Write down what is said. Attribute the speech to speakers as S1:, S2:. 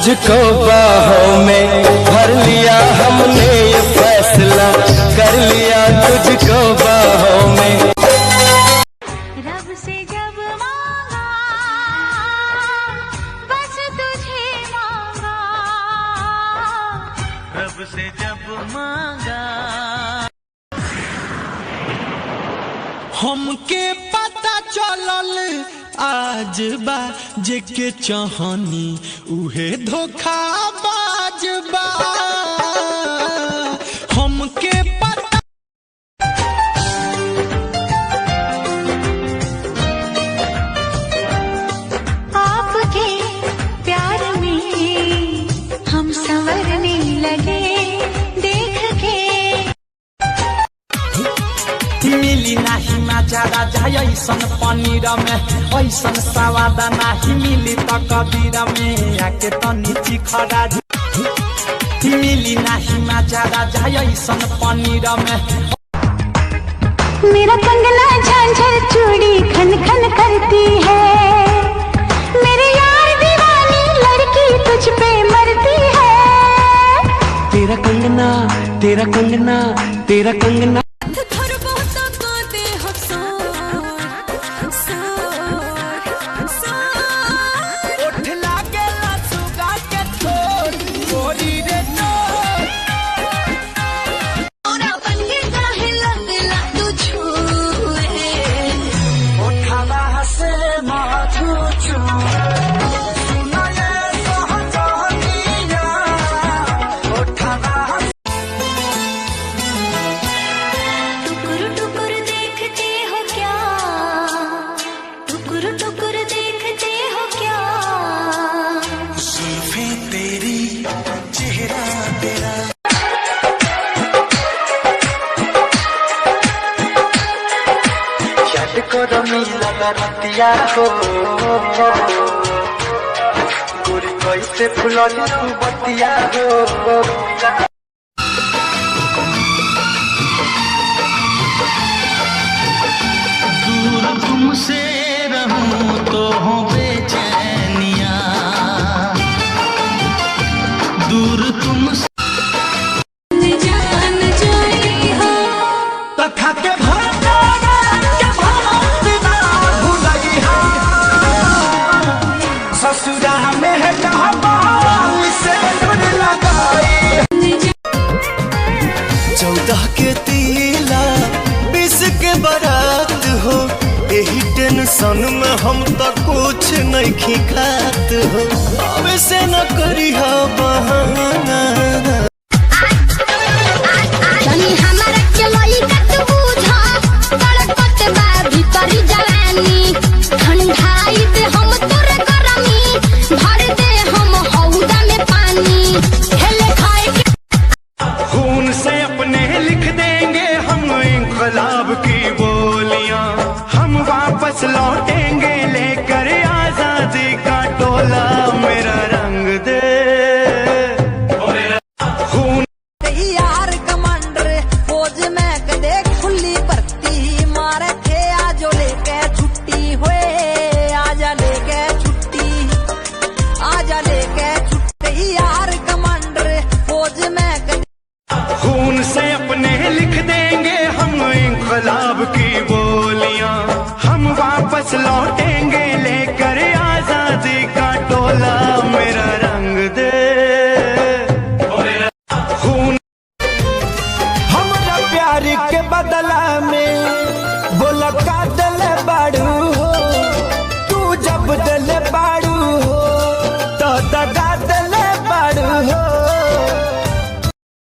S1: तुझको बाहों में भर लिया हमने ये फैसला कर लिया तुझको बाहों में।
S2: रब से जब मांगा बस तुझे मांगा, रब से जब मांगा।
S3: हमके पता चलल आज बा जेके चाहनी उहे धोखा बाज बा। हमके पता
S2: आपके प्यार में हम संवरने लगे देख के।
S3: मिली नाही मजा राजा ऐसन पनीर में, ऐसन स्वाद नाही मिली त कबीर में आके तनी चिखरा। मिली नाही मजा राजा ऐसन पनीर में।
S2: मेरा कंगना झांझर चूड़ी खन खन करती है, मेरे यार दीवानी लड़की तुझ पे मरती है।
S3: तेरा कंगना तेरा कंगना तेरा कंगना
S1: रतिया हो गोरी कैसे फुलौली तू बतिया हो।
S3: दूर तुमसे रहूं तो हो बेचैनिया, दूर तुमसे
S2: जान जाई हो
S3: तथा के ससुरा में है से लगाई।
S1: 14 के तीला 20 के बारात हो, यही टेंशन में हम तो कुछ नहीं खिखात हो। अब से न करी बहाना
S3: की बोलियां हम वापस लौटेंगे।